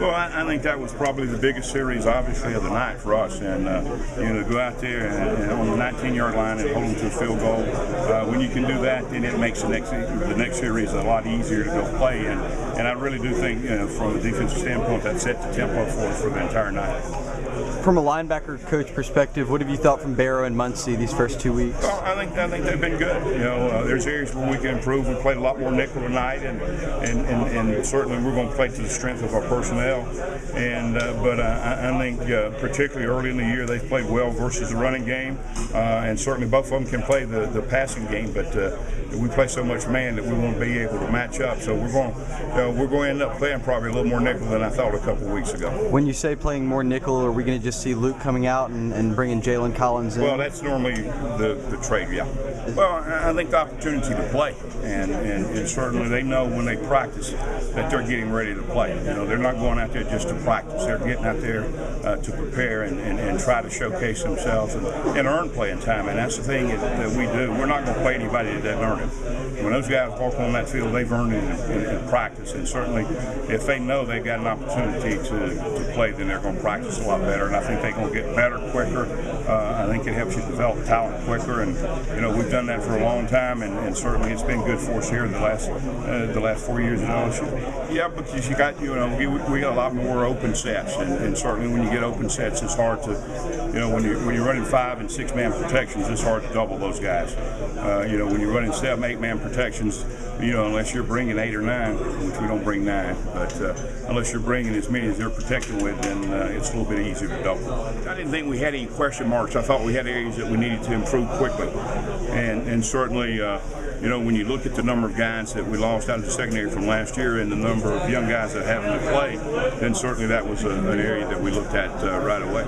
Well, I think that was probably the biggest series, obviously, of the night for us. And to go out there and on the 19-yard line and hold them to a field goal, when you can do that, then it makes the next series a lot easier to go play. And I really do think, from a defensive standpoint, that set the tempo for us for the entire night. From a linebacker coach perspective, what have you thought from Barrow and Muncie these first 2 weeks? Well, I think they've been good. There's areas where we can improve. We played a lot more nickel tonight, and certainly we're going to play to the strength of our personnel. But I think particularly early in the year they've played well versus the running game, and certainly both of them can play the passing game. But we play so much man that we won't be able to match up. So we're going to end up playing probably a little more nickel than I thought a couple of weeks ago. When you say playing more nickel, are we going to just see Luke coming out and bringing Jalen Collins in? Well, that's normally the trade, yeah. Well, I think the opportunity to play, and certainly they know when they practice that they're getting ready to play. They're not going out there just to practice. They're getting out there to prepare and try to showcase themselves and earn playing time. And that's the thing that we do. We're not going to play anybody that doesn't earn it. When those guys walk on that field, they've earned it in practice. And certainly if they know they've got an opportunity to play, then they're going to practice a lot better. And I think they're going to get better quicker. I think it helps you develop talent quicker. And, we've done that for a long time, and certainly it's been good for us here the last 4 years at LSU. Yeah, because we got a lot more open sets, and certainly when you get open sets, it's hard to, when you're running 5- and 6-man protections, it's hard to double those guys. When you're running 7-, 8-man protections, unless you're bringing 8 or 9, which we don't bring 9, but unless you're bringing as many as they're protecting with, then it's a little bit easier to double. I didn't think we had any question marks. I thought we had areas that we needed to improve quickly, and certainly, when you look at the number of guys that we lost out of the secondary from last year and the number of young guys that are having to play, then certainly that was an area that we looked at right away.